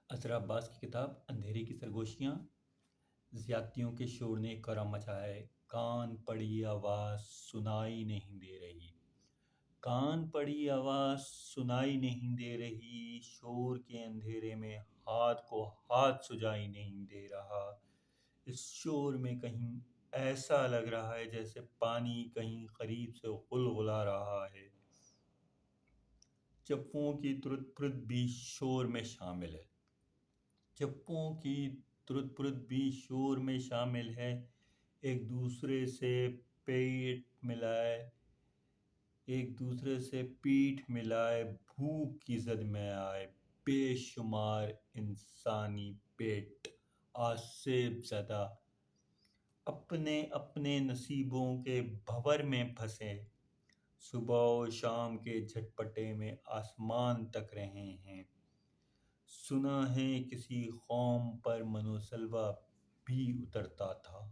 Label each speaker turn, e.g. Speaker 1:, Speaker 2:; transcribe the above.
Speaker 1: اثر عباس کی کتاب اندھیرے کی سرگوشیاں۔ زیادتیوں کے شور نے کرم مچا ہے، کان پڑی آواز سنائی نہیں دے رہی۔ کان پڑی آواز سنائی نہیں دے رہی، شور کے اندھیرے میں ہاتھ کو ہاتھ سجائی نہیں دے رہا۔ اس شور میں کہیں ایسا لگ رہا ہے جیسے پانی کہیں قریب سے غلغلا رہا ہے۔ چپوں کی ترد پرد بھی شور میں شامل ہے۔ چپوں کی ترد پرد بھی شور میں شامل ہے، ایک دوسرے سے پیٹھ ملائے بھوک کی زد میں آئے، بے شمار انسانی پیٹ آسیب زدہ اپنے اپنے نصیبوں کے بھنور میں پھنسے، صبح و شام کے جھٹپٹے میں آسمان تک رہے ہیں۔ سنا ہے کسی قوم پر منو سلویٰ بھی اترتا تھا۔